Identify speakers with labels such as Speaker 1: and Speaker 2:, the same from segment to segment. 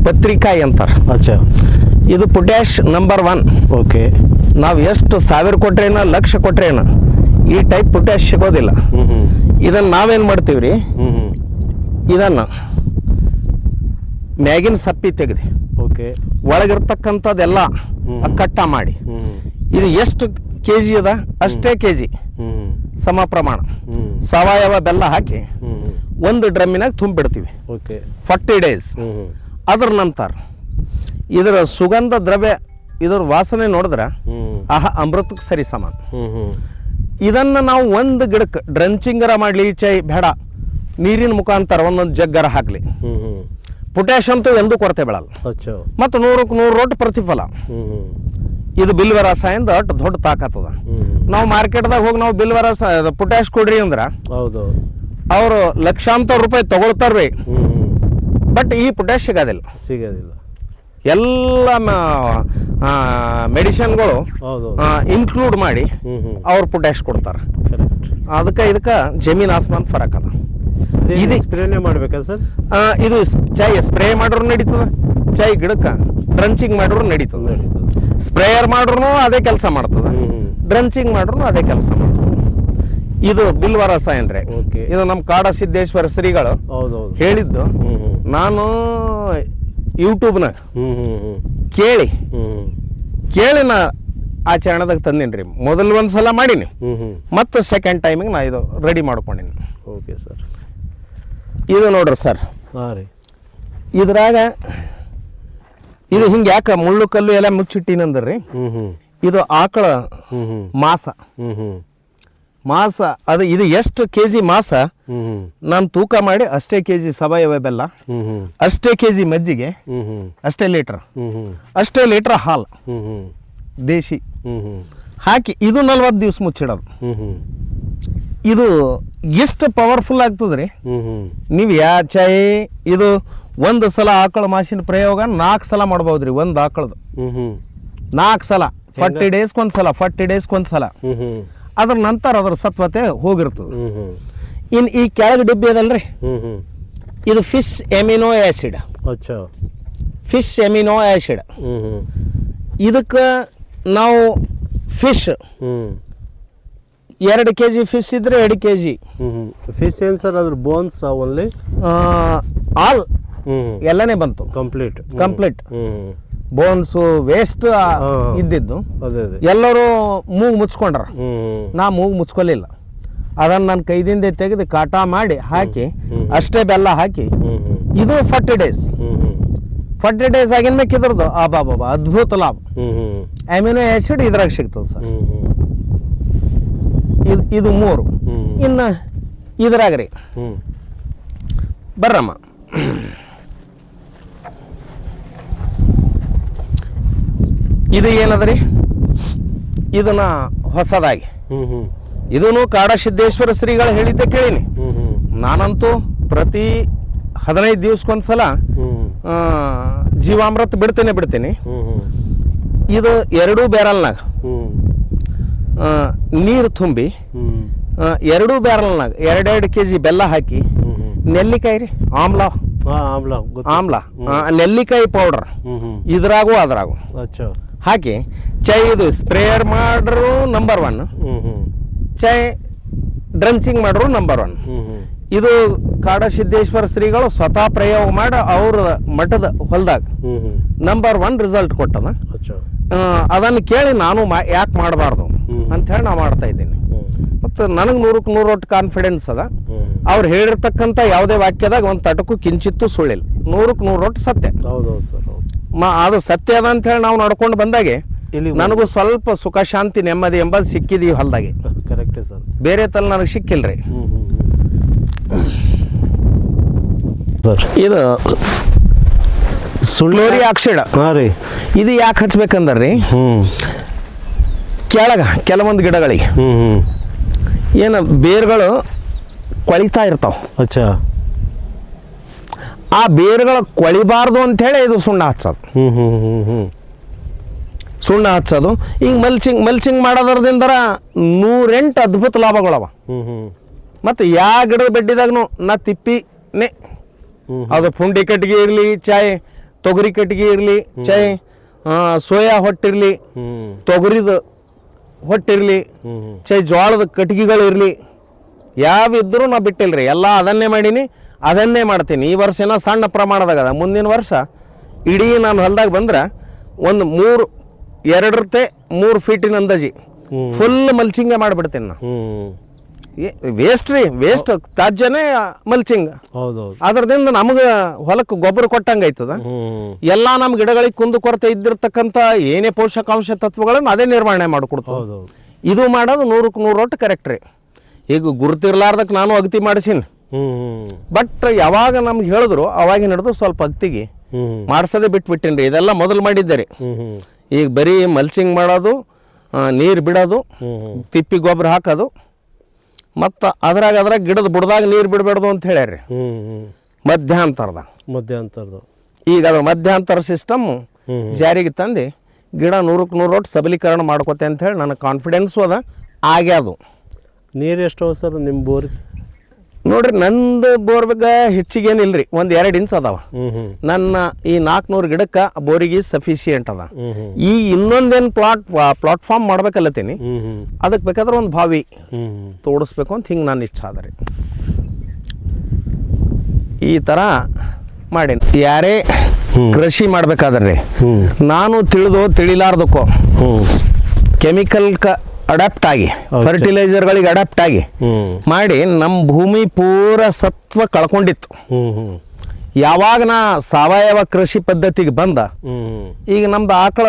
Speaker 1: ಪತ್ರಿಕಾಯಿ ಅಂತಾರೆ.
Speaker 2: ಅಚ್ಚಾ,
Speaker 1: ಇದು potash number 1.
Speaker 2: Okay.
Speaker 1: ನಾವು ಎಷ್ಟು 1000 ಕೊಟ್ರೇನ ಲಕ್ಷ ಕೊಟ್ರೇನ ಈ ಟೈಪ್ ಪೊಟ್ಯಾಶ್ ಸಿಗೋದಿಲ್ಲ. ಇದನ್ನು ನಾವೇನು ಮಾಡ್ತೀವಿ ರೀ, ಇದನ್ನು ಮ್ಯಾಗಿನ ಸಪ್ಪಿ ತೆಗೆದು
Speaker 2: ಓಕೆ
Speaker 1: ಒಳಗಿರ್ತಕ್ಕಂಥದ್ದೆಲ್ಲ ಕಟ್ಟ ಮಾಡಿ ಇದು ಎಷ್ಟು ಕೆ ಜಿ ಅದ ಅಷ್ಟೇ ಕೆ ಜಿ ಸಮ ಪ್ರಮಾಣ ಸಾವಯವ ಬೆಲ್ಲ ಹಾಕಿ ಒಂದು ಡ್ರಮ್ಮಿನಾಗ ತುಂಬಿಡ್ತೀವಿ.
Speaker 2: ಓಕೆ.
Speaker 1: 40 ಡೇಸ್. ಅದ್ರ ನಂತರ ಇದರ ಸುಗಂಧ ದ್ರವ್ಯ ಇದರ ವಾಸನೆ ನೋಡಿದ್ರೆ ಅಮೃತಕ್ಕೆ ಸರಿ ಸಮಾನ. ಇದನ್ನು ನಾವು ಒಂದು ಗಿಡಕ್ಕೆ ಡ್ರಂಚಿಂಗರ ಮಾಡಲಿ ಚೈ ಬೇಡ, ನೀರಿನ ಮುಖಾಂತರ ಒಂದೊಂದು ಜಗ್ಗರ ಹಾಕಲಿ, ಪೊಟ್ಯಾಶ್ ಅಂತೂ ಎಂದೂ ಕೊರತೆ ಬೀಳಲ್ಲ. ಮತ್ತು 100ಕ್ಕೆ 100 ರೊಟ್ಟು ಪ್ರತಿಫಲ. ಇದು ಬಿಲ್ವ ರಸಾಯನದ ಅಷ್ಟು ದೊಡ್ಡ ತಾಕತ್ತದ. ನಾವು ಮಾರ್ಕೆಟ್ದಾಗ ಹೋಗಿ ನಾವು ಬಿಲ್ವ ರಸ ಪೊಟ್ಯಾಶ್ ಕೊಡ್ರಿ ಅಂದ್ರೆ ಅವರು ಲಕ್ಷಾಂತರ ರೂಪಾಯಿ ತಗೊಳ್ತಾರ್ರಿ, ಬಟ್ ಈ ಪೊಟ್ಯಾಶ್ ಸಿಗೋದಿಲ್ಲ. ಎಲ್ಲ ಮೆಡಿಸಿನ್ಗಳು ಇನ್ಕ್ಲೂಡ್ ಮಾಡಿ ಅವ್ರು ಪೊಟ್ಯಾಶ್ ಕೊಡ್ತಾರೆ. ಅದಕ್ಕೆ ಇದಕ್ಕೆ ಜಮೀನ್ ಆಸ್ಮಾನ್ ಫರಕ್ ಅದ.
Speaker 2: ಇದು ಸ್ಪ್ರೇನೇ ಮಾಡ್ಬೇಕಾ ಸರ್?
Speaker 1: ಇದು ಚೈ ಸ್ಪ್ರೇ ಮಾಡ್ರೂ ನಡೀತದ, ಚೈ ಗಿಡಕ್ಕೆ ಡ್ರಂಚಿಂಗ್ ಮಾಡ್ರೂ ನಡೀತದೆ. ಸ್ಪ್ರೇಯರ್ ಮಾಡ್ರೂ ಅದೇ ಕೆಲಸ ಮಾಡ್ತದೆ, ಡ್ರಂಚಿಂಗ್ ಮಾಡ್ರೂ ಅದೇ ಕೆಲಸ ಮಾಡ್ತದೆ. ಇದು ಬಿಲ್ವ ರಸಾಯನ ರೀ. ಇದು ನಮ್ಮ ಕಾಡ ಸಿದ್ದೇಶ್ವರ ಶ್ರೀಗಳು ಹೇಳಿದ್ದು ನಾನು ಯೂಟ್ಯೂಬ್ನಾಗ ಕೇಳಿ ನಾ ಆಚರಣೆದಾಗ ತಂದೀನಿ ರೀ. ಮೊದಲು ಒಂದು ಸಲ ಮಾಡೀನಿ, ಮತ್ತು ಸೆಕೆಂಡ್ ಟೈಮಿಗೆ ನಾ ಇದು ರೆಡಿ ಮಾಡ್ಕೊಂಡೀನಿ.
Speaker 2: Okay sir.
Speaker 1: ಇದು ನೋಡ್ರಿ ಸರ್, ಇದ್ರಾಗ ಇದು ಹಿಂಗೆ ಯಾಕೆ ಮುಳ್ಳು ಕಲ್ಲು ಎಲ್ಲ ಮುಚ್ಚಿಟ್ಟಿನಂದ್ರಿ, ಇದು ಆಕಳ ಮಾಸ ಅದು ಇದು ಎಷ್ಟು ಕೆ ಜಿ ಮಾಸ ನಾನು ತೂಕ ಮಾಡಿ ಅಷ್ಟೇ ಕೆ ಜಿ ಸಾವಯವ ಬೆಲ್ಲ, ಅಷ್ಟೇ ಕೆ ಜಿ ಮಜ್ಜಿಗೆ, ಅಷ್ಟೇ ಲೀಟ್ರ್ ಹಾಲು ದೇಶಿ ಹಾಕಿ ಇದು 40 ದಿವಸ ಮುಚ್ಚಿಡೋದು. ಇದು ಎಷ್ಟು ಪವರ್ಫುಲ್ ಆಗ್ತದ್ರಿ. ನೀವು ಚೈ ಇದು ಒಂದು ಸಲ ಆಕಳ ಮಾಸಿನ ಪ್ರಯೋಗ 4 ಸಲ ಮಾಡ್ಬೋದ್ರಿ. ಒಂದು ಆಕಳದು 4 ಸಲ, 40 ಡೇಸ್ಗೊಂದ್ಸಲ. ಅದ್ರ ನಂತರ ಅದ್ರ ಸತ್ವತೆ ಹೋಗಿರ್ತದೆ. ಇನ್ನು ಈ ಕೆಳಗೆ ಡಿಬ್ಬಿ ಅದಲ್ರಿ, ಇದು ಫಿಶ್ ಎಮಿನೋ ಆ್ಯಸಿಡ್. ಇದಕ್ಕೆ ನಾವು ಫಿಶ್ 2 kg ಫಿಶ್ ಇದ್ರೆ 2 kg
Speaker 2: ಫಿಶ್ ಏನು ಸರ್? ಅದ್ರ ಬೋನ್ಸ್ ಓನ್ಲಿ
Speaker 1: ಆಲ್ ಎಲ್ಲನೇ ಬಂತು ಕಂಪ್ಲೀಟ್. ಬೋನ್ಸು ವೇಸ್ಟ್ ಇದ್ದಿದ್ದು ಎಲ್ಲರೂ ಮೂಗು ಮುಚ್ಕೊಂಡ್ರ, ನಾ ಮೂಗು ಮುಚ್ಕೊಲಿಲ್ಲ. ಅದನ್ನು ನನ್ನ ಕೈದಿಂದ ತೆಗೆದು ಕಾಟ ಮಾಡಿ ಹಾಕಿ ಅಷ್ಟೇ ಬೆಲ್ಲ ಹಾಕಿ ಇದು 40 ಡೇಸ್ ಆಗಿನ ಮೇಲೆ ಇದ್ರದ್ದು ಬಾಬಾ ಅದ್ಭುತ ಲಾಭ. ಅಮಿನೋ ಆ್ಯಸಿಡ್ ಇದ್ರಾಗ ಸಿಗ್ತದೆ ಸರ್. ಇದು 3. ಇನ್ನು ಇದ್ರಾಗ ರೀ ಬರ್ರಮ್ಮ, ಇದು ಏನದ್ರಿ, ಇದನ್ನ ಹೊಸದಾಗಿ ಇದನ್ನು ಕಾಡ ಸಿದ್ದೇಶ್ವರ ಶ್ರೀಗಳು ಹೇಳಿದ್ದೆ ಕೇಳೀನಿ. ನಾನಂತೂ ಪ್ರತಿ 15 ದಿವಸಕ್ಕೊಂದ್ಸಲ ಜೀವಾಮೃತ ಬಿಡ್ತೇನೆ. ಇದು 2 ಬ್ಯಾರಲ್ನಾಗ ನೀರು ತುಂಬಿ 2 ಬ್ಯಾರಲ್ನಾಗ 2 kg ಬೆಲ್ಲ ಹಾಕಿ, ನೆಲ್ಲಿಕಾಯಿ ರೀ ಆಮ್ಲ ನೆಲ್ಲಿಕಾಯಿ ಪೌಡರ್ ಇದ್ರಾಗೂ ಅದ್ರಾಗೂ ಹಾಕಿ ಚೈ ಇದು ಸ್ಪ್ರೇಯರ್ ಮಾಡ್ರು ನಂಬರ್ 1, ಚೈ ಡ್ರಂಚಿಂಗ್ ಮಾಡ್ರು ನಂಬರ್ 1. ಇದು ಕಾಡ ಸಿದ್ದೇಶ್ವರ ಶ್ರೀಗಳು ಸ್ವತಃ ಪ್ರಯೋಗ ಮಾಡಿ ಅವ್ರ ಮಠದ ಹೊಲದಾಗ ನಂಬರ್ 1 ರಿಸಲ್ಟ್ ಕೊಟ್ಟದ. ಅದನ್ನು ಕೇಳಿ ನಾನು ಯಾಕೆ ಮಾಡಬಾರ್ದು ಅಂತ ಹೇಳಿ ನಾ ಮಾಡ್ತಾ ಇದ್ದೀನಿ. ಮತ್ತು ನನಗೆ 100ಕ್ಕೆ 100 ಕಾನ್ಫಿಡೆನ್ಸ್ ಅದ. ಅವ್ರು ಹೇಳಿರ್ತಕ್ಕಂಥ ಯಾವುದೇ ವಾಕ್ಯದಾಗ ಒಂದು ತಟಕ್ಕೂ ಕಿಂಚಿತ್ತು ಸುಳ್ಳಿಲ್ಲ. 100ಕ್ಕೆ 100 ಸತ್ಯ. ಅದು ಸತ್ಯ ಅದ ಅಂತ ಹೇಳಿ ನಾವು ನಡ್ಕೊಂಡು ಬಂದಾಗೆ ನನಗೂ ಸ್ವಲ್ಪ ಸುಖ ಶಾಂತಿ ನೆಮ್ಮದಿ ಎಂಬುದು ಸಿಕ್ಕಿದೀವಿ ಹೊಲದಾಗೆ.
Speaker 2: Correct sir.
Speaker 1: ಬೇರೆ ತಲೆ ನನಗೆ ಸಿಕ್ಕಿಲ್ರಿ. ಇದು ಸುಳ್ಳೋರಿ ಆಕ್ಸಿಡ್ ಇದು ಯಾಕೆ ಹಚ್ಬೇಕಂದ್ರಿ, ಕೆಳಗ ಕೆಲವೊಂದು ಗಿಡಗಳಿಗೆ ಏನು ಬೇರುಗಳು ಕೊಳಿತಾ ಇರ್ತಾವ. ಆ ಬೇರುಗಳು ಕೊಳಿಬಾರ್ದು ಅಂಥೇಳಿ ಇದು ಸುಣ್ಣ ಹಚ್ಚೋದು. ಈಗ ಮಲ್ಚಿಂಗ್ ಮಾಡೋದ್ರದಿಂದ 108 ಅದ್ಭುತ ಲಾಭಗಳವ. ಮತ್ತು ಯಾವ ಗಿಡದ ಬೆಡ್ಡಿದಾಗೂ ನಾ ತಿಪ್ಪಿನೇ, ಅದು ಪುಂಡಿ ಕಟ್ಟಿಗೆ ಇರಲಿ ಚಾಯ್ ತೊಗರಿ ಕಟ್ಟಿಗೆ ಇರಲಿ ಚಾಯ್ ಸೋಯಾ ಹೊಟ್ಟಿರಲಿ ತೊಗರಿದ ಹೊಟ್ಟಿರಲಿ ಚಾಯ್ ಜೋಳದ ಕಟ್ಟಿಗೆಗಳು ಇರಲಿ ಯಾವಿದ್ರೂ ನಾ ಬಿಟ್ಟಿಲ್ರಿ, ಎಲ್ಲ ಅದನ್ನೇ ಮಾಡೀನಿ, ಅದನ್ನೇ ಮಾಡ್ತೀನಿ. ಈ ವರ್ಷ ಏನೋ ಸಣ್ಣ ಪ್ರಮಾಣದಾಗದ, ಮುಂದಿನ ವರ್ಷ ಇಡೀ ನಾನು ಹೊಲ್ದಾಗ ಬಂದ್ರೆ ಒಂದು 2-3 ಫೀಟಿನ ಅಂದಾಜಿ ಫುಲ್ ಮಲ್ಚಿಂಗೇ ಮಾಡಿಬಿಡ್ತೀನಿ ನಾ. Waste ತ್ಯಾಜ್ಯನೇ mulching. ಅದರದಿಂದ ನಮಗೆ ಹೊಲಕ್ಕೆ ಗೊಬ್ಬರ ಕೊಟ್ಟಂಗೆ ಆಯ್ತದ. ಎಲ್ಲ ನಮ್ಮ ಗಿಡಗಳಿಗೆ ಕುಂದು ಕೊರತೆ ಇದ್ದಿರ್ತಕ್ಕಂಥ ಏನೇ ಪೋಷಕಾಂಶ ತತ್ವಗಳನ್ನು ಅದೇ ನಿರ್ವಹಣೆ ಮಾಡಿಕೊಡ್ತದೆ. ಇದು ಮಾಡೋದು 100ಕ್ಕೆ 100 ಒಟ್ಟು ಕರೆಕ್ಟ್ ರೀ. ಈಗ ಗುರುತಿರ್ಲಾರ್ದಕ್ಕೆ ನಾನು ಅಗತಿ ಮಾಡಿಸೀನಿ, ಬಟ್ ಯಾವಾಗ ನಮ್ಗೆ ಹೇಳಿದ್ರು ಅವಾಗ ಹಿಡಿದು ಸ್ವಲ್ಪ ಅಗತಿಗೆ ಮಾಡಿಸೋದೇ ಬಿಟ್ಬಿಟ್ಟಿನಿ ರೀ. ಇದೆಲ್ಲ ಮೊದಲು ಮಾಡಿದ್ದೆ ರೀ. ಈಗ ಬರೀ ಮಲ್ಚಿಂಗ್ ಮಾಡೋದು, ನೀರು ಬಿಡೋದು, ತಿಪ್ಪಿ ಗೊಬ್ಬರ ಹಾಕೋದು, ಮತ್ತು ಅದ್ರಾಗ ಗಿಡದ ಬುಡದಾಗ ನೀರು ಬಿಡಬೇಡ್ದು ಅಂತ ಹೇಳ್ಯಾರ ಮಧ್ಯಾಂತರದ. ಈಗ ಅದು ಮಧ್ಯಾಂತರ ಸಿಸ್ಟಮ್ ಜಾರಿಗೆ ತಂದು ಗಿಡ 100ಕ್ಕೆ 100 ಒಟ್ಟು ಸಬಲೀಕರಣ ಮಾಡ್ಕೋತೆ ಅಂತ ಹೇಳಿ ನನಗೆ ಕಾನ್ಫಿಡೆನ್ಸು ಅದ, ಆಗ್ಯಾದು.
Speaker 2: ನೀರು ಎಷ್ಟು ಸರ್ ನಿಮ್ಮ ಬೋರ್ಗೆ?
Speaker 1: ನೋಡ್ರಿ, ನಂದು ಬೋರ್ಗ ಹೆಚ್ಚಿಗೇನಿಲ್ಲ ರೀ, 1-2 ಇಂಚ್ ಅದಾವ. ನನ್ನ ಈ 400 ಗಿಡಕ್ಕೆ ಬೋರಿಗೆ ಸಫಿಷಿಯೆಂಟ್ ಅದ. ಈ ಇನ್ನೊಂದೇನು ಪ್ಲಾಟ್ಫಾರ್ಮ್ ಮಾಡ್ಬೇಕಲ್ಲತ್ತೀನಿ, ಅದಕ್ಕೆ ಬೇಕಾದ್ರೆ ಒಂದು ಬಾವಿ ತೋಡಿಸ್ಬೇಕು ಅಂತ ಹಿಂಗೆ ನನ್ನ ಇಚ್ಛೆ ಅದ ರೀ. ಈ ಥರ ಮಾಡೀನಿ. ಯಾರೇ ಕೃಷಿ ಮಾಡ್ಬೇಕಾದ್ರೆ ನಾನು ತಿಳಿಲಾರ್ದಕ್ಕೋ ಕೆಮಿಕಲ್ಕ ಅಡಾಪ್ಟ್ ಆಗಿ, ಫರ್ಟಿಲೈಸರ್ಗಳಿಗೆ ಅಡಾಪ್ಟ್ ಆಗಿ ಮಾಡಿ ನಮ್ಮ ಭೂಮಿ ಪೂರ ಸತ್ವ ಕಳ್ಕೊಂಡಿತ್ತು. ಯಾವಾಗ ನಾ ಸಾವಯವ ಕೃಷಿ ಪದ್ಧತಿಗೆ ಬಂದ, ಈಗ ನಮ್ದು ಆಕಳ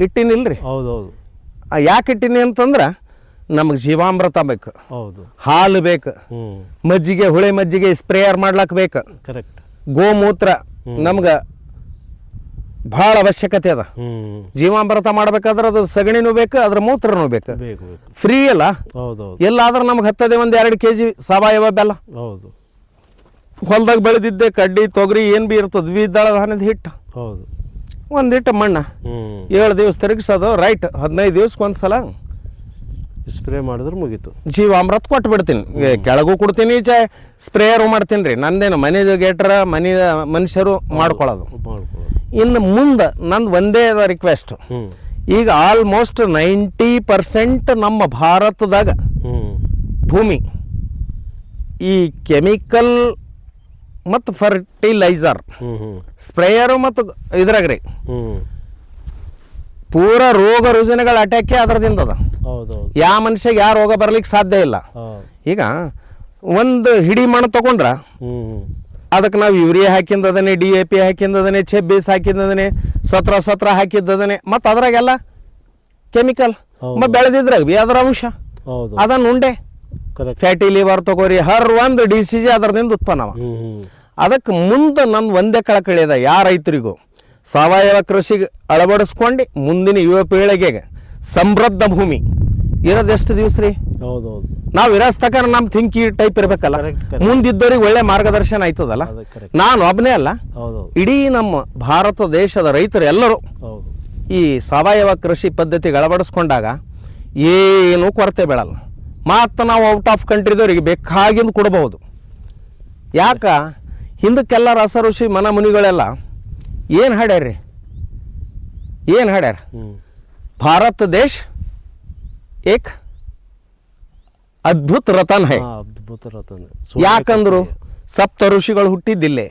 Speaker 1: ಇಟ್ಟಿನಿಲ್ರಿ. ಯಾಕೆ ಇಟ್ಟಿನಿ ಅಂತಂದ್ರೆ ನಮಗೆ ಜೀವಾಮೃತ ಬೇಕು, ಹಾಲು ಬೇಕು, ಮಜ್ಜಿಗೆ ಹುಳಿ ಮಜ್ಜಿಗೆ ಸ್ಪ್ರೇಯರ್ ಮಾಡ್ಲಕ್ ಬೇಕು, ಗೋಮೂತ್ರ ನಮ್ಗೆ ಭಾಳ ಅವಶ್ಯಕತೆ ಅದ. ಜೀವಾಮೃತ ಮಾಡ್ಬೇಕಾದ್ರೆ ಅದು ಸಗಣಿನೂ ಬೇಕು, ಅದ್ರ ಮೂತ್ರನೂ ಬೇಕು. ಫ್ರೀ ಅಲ್ಲ, ಎಲ್ಲಾದ್ರೂ ನಮ್ಗೆ ಹತ್ತದೆ 1-2 kg ಸಾವಯವ ಬೆಲ್ಲ. ಹೊಲ್ದಾಗ ಬೆಳೆದಿದ್ದೆ ಕಡ್ಡಿ ತೊಗರಿ ಏನು ಬಿ ಇರ್ತದೆ, ದ್ವಿದಳ ಧಾನ್ಯದ ಹಿಟ್ಟು, ಒಂದಿಟ್ಟು ಮಣ್ಣ 7 ದಿವಸ ತಿರುಗಿಸೋದು, ರೈಟ್ 15 ದಿವಸಕ್ಕೆ ಒಂದ್ಸಲ
Speaker 2: ಸ್ಪ್ರೇ ಮಾಡಿದ್ರೆ ಮುಗೀತು.
Speaker 1: ಜೀವಾಮೃತ ಕೊಟ್ಟು ಬಿಡ್ತೀನಿ, ಕೆಳಗೂ ಕೊಡ್ತೀನಿ, ಸ್ಪ್ರೇಯರು ಮಾಡ್ತೀನಿ ರೀ. ನಂದೇನು ಮನೆ ಗೇಟ್ರ ಮನುಷ್ಯರು ಮಾಡ್ಕೊಳ್ಳೋದು. ಇನ್ನು ಮುಂದೆ ನಂದು ಒಂದೇ ರಿಕ್ವೆಸ್ಟ್, ಈಗ ಆಲ್ಮೋಸ್ಟ್ 90% ನಮ್ಮ ಭಾರತದಾಗ ಭೂಮಿ ಈ ಕೆಮಿಕಲ್ ಮತ್ತು ಫರ್ಟಿಲೈಸರ್ ಸ್ಪ್ರೇಯರು ಮತ್ತು ಇದ್ರಾಗ ರೀ ಪೂರ ರೋಗ ರುಜಿನಗಳ ಅಟ್ಯಾಕೆ ಅದರದಿಂದ ಅದ. ಯಾವ ಮನುಷ್ಯಗೆ ಯಾವ ರೋಗ ಬರ್ಲಿಕ್ಕೆ ಸಾಧ್ಯ ಇಲ್ಲ. ಈಗ ಒಂದು ಹಿಡಿ ಮಣ್ಣು ತಗೊಂಡ್ರ ಅದಕ್ಕೆ ನಾವು ಯೂರಿಯಾ ಹಾಕಿದ್ದದನೆ, DAP ಹಾಕಿದ್ದದನೆ, 26 ಹಾಕಿದ್ದದನೆ, 17 ಹಾಕಿದ್ದದನೆ, ಮತ್ತು ಅದ್ರಾಗೆಲ್ಲ ಕೆಮಿಕಲ್ ಬೆಳೆದಿದ್ರಾಗ ಬಿ ಅದರ ಅಂಶ ಅದನ್ನ ಉಂಡೆ ಫ್ಯಾಟಿ ಲಿವರ್ ತಗೋರಿ, ಹರ್ ಒಂದು ಡಿಸೀಜ್ ಅದರದಿಂದ ಉತ್ಪನ್ನವ. ಅದಕ್ಕೆ ಮುಂದೆ ನಂದು ಒಂದೇ ಕಳಕಳಿ ಅದ, ಯಾವ ರೈತರಿಗೂ ಸಾವಯವ ಕೃಷಿಗೆ ಅಳವಡಿಸ್ಕೊಂಡು ಮುಂದಿನ ಯುವ ಪೀಳಿಗೆಗೆ ಸಮೃದ್ಧ ಭೂಮಿ ಇರೋದು ಎಷ್ಟು ದಿವಸ ರೀ. ನಾವು ಇರಸ್ತಕ್ಕ ನಮ್ಮ ಥಿಂಕಿ ಟೈಪ್ ಇರ್ಬೇಕಲ್ಲ, ಮುಂದಿದ್ದವ್ರಿಗೆ ಒಳ್ಳೆ ಮಾರ್ಗದರ್ಶನ ಆಯ್ತದಲ್ಲ. ನಾನು ಒಬ್ಬನೇ ಅಲ್ಲ, ಇಡೀ ನಮ್ಮ ಭಾರತ ದೇಶದ ರೈತರು ಎಲ್ಲರೂ ಈ ಸಾವಯವ ಕೃಷಿ ಪದ್ಧತಿಗೆ ಅಳವಡಿಸ್ಕೊಂಡಾಗ ಏನೂ ಕೊರತೆ ಬೀಳಲ್ಲ. ಮತ್ತು ನಾವು ಔಟ್ ಆಫ್ ಕಂಟ್ರಿದವ್ರಿಗೆ ಬೇಕಾಗಿಂದು ಕೊಡಬಹುದು. ಯಾಕ ಹಿಂದಕ್ಕೆಲ್ಲ ರಸ ಋಷಿ ಮನ ಮುನಿಗಳೆಲ್ಲ ಏನು ಹಾಡ್ಯಾರ್ರಿ, ಏನು ಹಾಡ್ಯಾರ? ಭಾರತ ದೇಶ ಏಕ್ ಅದ್ಭುತ ರತನ್ ಹೈ. ಯಾಕಂದ್ರು ಸಪ್ತ ಋಷಿಗಳು ಹುಟ್ಟಿದ್ದಿಲ್ಲೇ,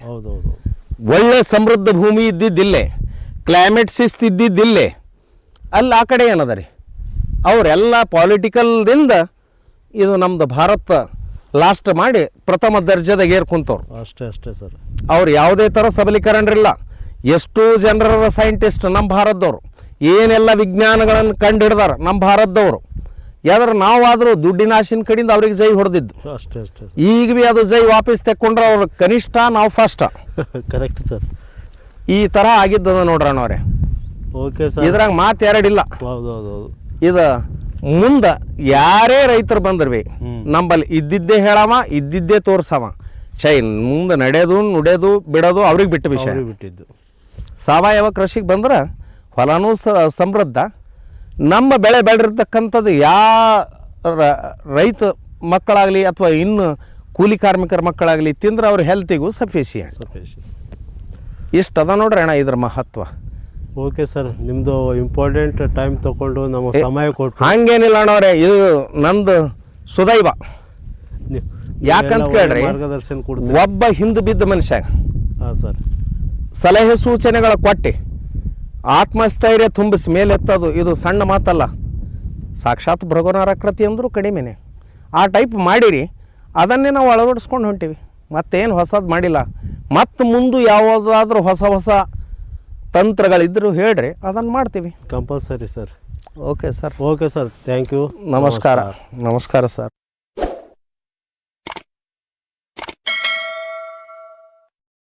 Speaker 1: ಒಳ್ಳೆ ಸಮೃದ್ಧ ಭೂಮಿ ಇದ್ದಿದ್ದಿಲ್ಲೇ, ಕ್ಲೈಮೇಟ್ ಶಿಸ್ತು ಇದ್ದಿದ್ದಿಲ್ಲೇ. ಅಲ್ಲಿ ಆ ಕಡೆ ಏನದ ರೀ, ಅವರೆಲ್ಲ ಪಾಲಿಟಿಕಲ್ದಿಂದ ಇದು ನಮ್ದು ಭಾರತ ಲಾಸ್ಟ್ ಮಾಡಿ ಪ್ರಥಮ ದರ್ಜೆದಾಗ ಏರ್ಕುಂತವ್ರು
Speaker 2: ಅಷ್ಟೇ ಸರ್.
Speaker 1: ಅವ್ರು ಯಾವುದೇ ಥರ ಸಬಲೀಕರಣರಿಲ್ಲ. ಎಷ್ಟೋ ಜನರ ಸೈಂಟಿಸ್ಟ್ ನಮ್ಮ ಭಾರತದವರು, ಏನೆಲ್ಲ ವಿಜ್ಞಾನಗಳನ್ನು ಕಂಡು ಹಿಡ್ದಾರ ನಮ್ಮ ಭಾರತದವರು. ಯಾವ್ದಾರು ನಾವಾದರೂ ದುಡ್ಡಿನ ಆಶಿನ ಕಡೆಯಿಂದ ಅವ್ರಿಗೆ ಜೈ ಹೊಡೆದಿದ್ದು. ಈಗ ಬಿ ಅದು ಜೈ ವಾಪಸ್ ತೆಕ್ಕೊಂಡ್ರೆ ಅವ್ರು ಕನಿಷ್ಠ, ನಾವು ಫಸ್ಟ್.
Speaker 2: Correct sir.
Speaker 1: ಈ ಥರ ಆಗಿದ್ದದ ನೋಡ್ರಣ್ಣವ್ರೆ.
Speaker 2: ಓಕೆ ಸರ್,
Speaker 1: ಇದ್ರಾಗ ಮಾತು ಎರಡಿಲ್ಲ. ಇದು ಮುಂದೆ ಯಾರೇ ರೈತರು ಬಂದ್ರಿ ನಂಬಲ್ಲಿ ಇದ್ದಿದ್ದೇ ಹೇಳವ, ಇದ್ದಿದ್ದೇ ತೋರ್ಸವ. ಮುಂದೆ ನಡೆಯೋದು ನುಡಿಯೋದು ಬಿಡೋದು ಅವ್ರಿಗೆ ಬಿಟ್ಟ ವಿಷಯ. ಸಾವಯವ ಕೃಷಿಗೆ ಬಂದ್ರೆ ಹೊಲನೂ ಸಮೃದ್ಧ. ನಮ್ಮ ಬೆಳೆ ಬೆಳೆದಿರ್ತಕ್ಕಂಥದ್ದು ಯಾವ ರೈತ ಮಕ್ಕಳಾಗಲಿ ಅಥವಾ ಇನ್ನು ಕೂಲಿ ಕಾರ್ಮಿಕರ ಮಕ್ಕಳಾಗಲಿ ತಿಂದ್ರೆ ಅವ್ರ ಹೆಲ್ತಿಗೂ ಸಫಿಷಿಯೆಂಟ್. ಇಷ್ಟು ಅದ ನೋಡ್ರಿ ಅಣ್ಣ ಇದ್ರ ಮಹತ್ವ.
Speaker 2: ಓಕೆ ಸರ್, ನಿಮ್ಮದು ಇಂಪಾರ್ಟೆಂಟ್ ಟೈಮ್ ತೊಗೊಂಡು ನಮಗೆ ಸಮಯ ಕೊಟ್ಟು.
Speaker 1: ಹಂಗೇನಿಲ್ಲ ಅಣ್ಣವ್ರೆ, ಇದು ನಂದು ಸುದೈವ. ಯಾಕಂತ ಕೇಳ್ರಿ,
Speaker 2: ಮಾರ್ಗದರ್ಶನ ಕೊಡ್ತೀವಿ.
Speaker 1: ಒಬ್ಬ ಹಿಂದೆ ಬಿದ್ದ ಮನುಷ್ಯ
Speaker 2: ಹಾಂ ಸರ್,
Speaker 1: ಸಲಹೆ ಸೂಚನೆಗಳ ಕೊಟ್ಟು ಆತ್ಮಸ್ಥೈರ್ಯ ತುಂಬಿಸಿ ಮೇಲೆತ್ತದು ಇದು ಸಣ್ಣ ಮಾತಲ್ಲ. ಸಾಕ್ಷಾತ್ ಭೃಗುನಾರಾಕೃತಿ ಅಂದರೂ ಕಡಿಮೆನೆ. ಆ ಟೈಪ್ ಮಾಡಿರಿ, ಅದನ್ನೇ ನಾವು ಅಳವಡಿಸ್ಕೊಂಡು ಹೊಂಟೀವಿ. ಮತ್ತೇನು ಹೊಸದು ಮಾಡಿಲ್ಲ. ಮತ್ತು ಮುಂದೆ ಯಾವುದಾದ್ರೂ ಹೊಸ ಹೊಸ ತಂತ್ರಗಳಿದ್ದರೂ ಹೇಳ್ರಿ, ಅದನ್ನು ಮಾಡ್ತೀವಿ.
Speaker 2: Compulsory sir.
Speaker 1: Okay sir.
Speaker 2: Okay sir, thank you.
Speaker 1: ನಮಸ್ಕಾರ ಸರ್.